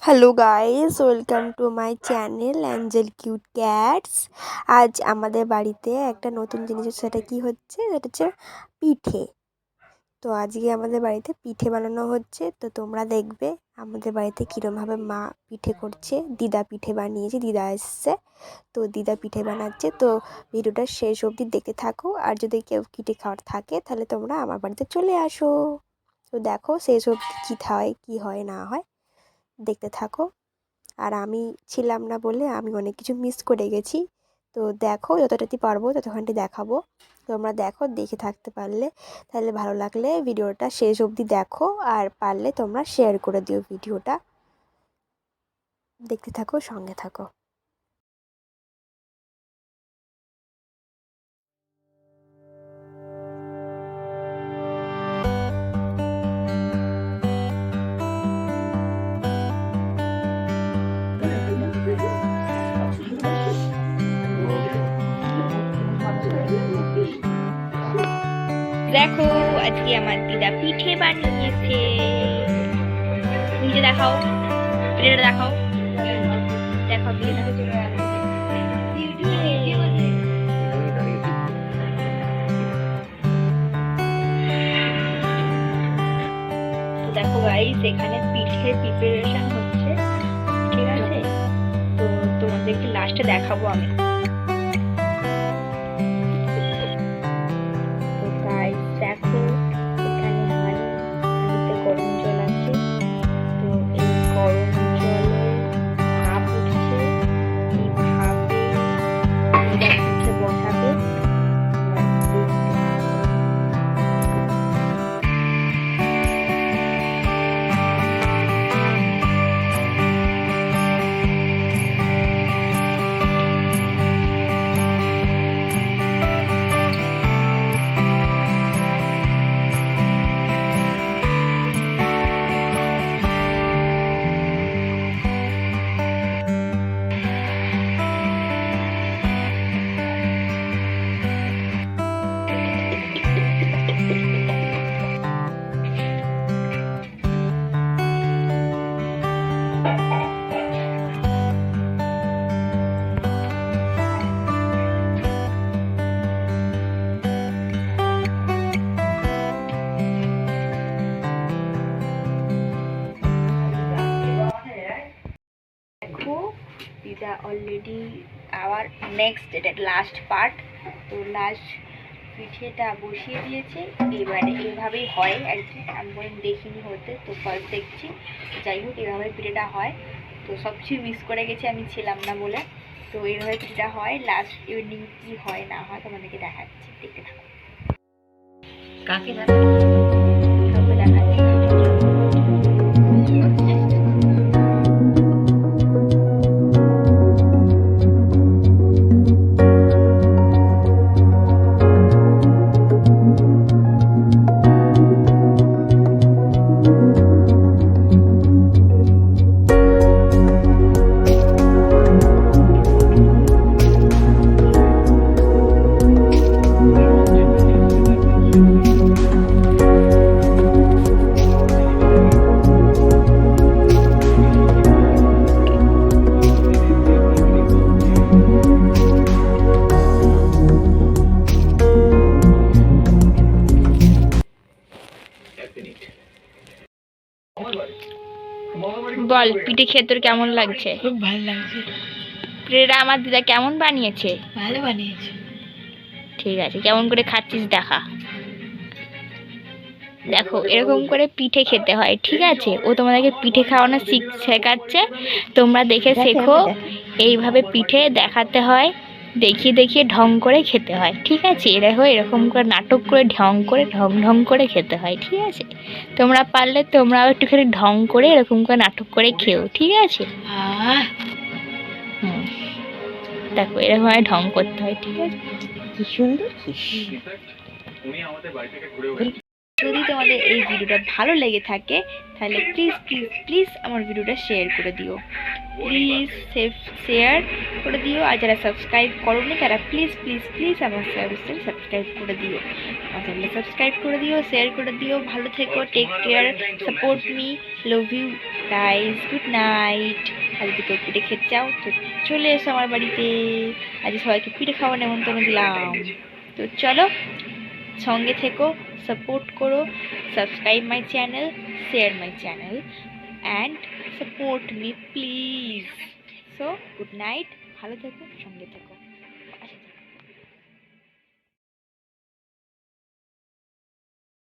Hello guys, welcome to my channel angel cute cats. আজ আমাদের বাড়িতে একটা নতুন জিনিস, সেটা কি হচ্ছে, সেটা হচ্ছে পিঠে। তো আজকে আমাদের বাড়িতে পিঠে বানানো হচ্ছে। তো তোমরা দেখবে আমাদের বাড়িতে কীরমভাবে মা পিঠে করছে। দিদা পিঠে বানিয়েছে, দিদা এসছে, তো দিদা পিঠে বানাচ্ছে। তো ভিডিওটা শেষ অবধি দেখতে থাকো। আর যদি কেউ পিঠে খাওয়ার থাকে তাহলে তোমরা আমার বাড়িতে চলে আসো। তো দেখো শেষ অবধি কী হয় কী হয় না হয় দেখতে থাকো। আর আমি ছিলাম না বলে আমি অনেক কিছু মিস করে গেছি। তো দেখো, যতটাই পারবো ততখানটি দেখাবো। তোমরা দেখো, দেখে থাকতে পারলে তাহলে ভালো লাগলে ভিডিওটা শেষ অবধি দেখো, আর পারলে তোমরা শেয়ার করে দিও ভিডিওটা। দেখতে থাকো, সঙ্গে থাকো। দেখো আজকে আমার দিদা পিঠে বানিয়েছে। নিজে দেখাও, পিঠেটা দেখাও, দেখাও পিঠেটা। তো দেখো গাইস, এখানে পিঠের প্রিপারেশন হচ্ছে, ঠিক আছে? তো তোমাদেরকে লাস্টে দেখাবো আমি। তো গাইস দেখো, এখানে হাঁড়িতে গরম জল আছে। তো এই গরম জলে ভাপ উঠছে, এই ভাপে পিঠে বসাবে। দেখো দিদা অলরেডি আবার নেক্সট, এটা লাস্ট পার্ট। তো লাস্ট পিঠেটা বসিয়ে দিয়েছে। এবারে এইভাবেই হয় আর কি, আমি বরং দেখিনি হতে, তো ফার্স্ট দেখছি। যাই হোক, এভাবে পিঠেটা হয়। তো সব কিছু মিস করে গেছি আমি ছিলাম না বলে। তো এইভাবে পিঠেটা হয়। লাস্ট ইভিনিং কি হয় না হয় তোমাদেরকে দেখাচ্ছি, দেখতে থাকো। কাকে দেখাচ্ছি? কাউকে দেখাচ্ছি। বল, পিঠে খেয়ে তোর কেমন লাগছে? খুব ভালো লাগছে। পিঠেটা আমার দিদা কেমন বানিয়েছে? ভালো বানিয়েছে। ঠিক আছে, কেমন করে খাচ্ছিস দেখা। দেখো এরকম করে পিঠে খেতে হয়, ঠিক আছে? ও তোমাদেরকে পিঠে খাওয়ানো শেখাচ্ছে, তোমরা দেখে শেখো। এইভাবে পিঠে দেখাতে হয়, দেখিয়ে দেখিয়ে ঢং করে খেতে হয়, ঠিক আছে? এরকম করে নাটক করে ঢং ঢং করে খেতে হয়, ঠিক আছে? তোমরা পারলে তোমরাও একটুখানি ঢং করে এরকম করে নাটক করে খেও, ঠিক আছে? দেখো এরকম ঢং করতে হয়, ঠিক আছে? কি সুন্দর। যদি তোমাদের এই ভিডিওটা ভালো লেগে থাকে তাহলে প্লিজ প্লিজ প্লিজ আমার ভিডিওটা শেয়ার করে দিও, প্লিজ শেয়ার করে দিও। আর যারা সাবস্ক্রাইব করোনি তারা প্লিজ প্লিজ প্লিজ আমার চ্যানেল সাবস্ক্রাইব করে দিও, আমার চ্যানেলটা সাবস্ক্রাইব করে দিও, শেয়ার করে দিও। ভালো থেকো, take care, support me. Love you guys, good night. আর যদি কেউ পিঠে খেতে চাও তো চলে এসো আমার বাড়িতে। আজ সবাইকে পিঠে খাওয়ার নেমন্তন্ন দিলাম। তো চলো, সঙ্গে থেকো, সাপোর্ট করো, subscribe my channel, share my channel and support me please. So good night, ভালো থেকো, সঙ্গে থেকো।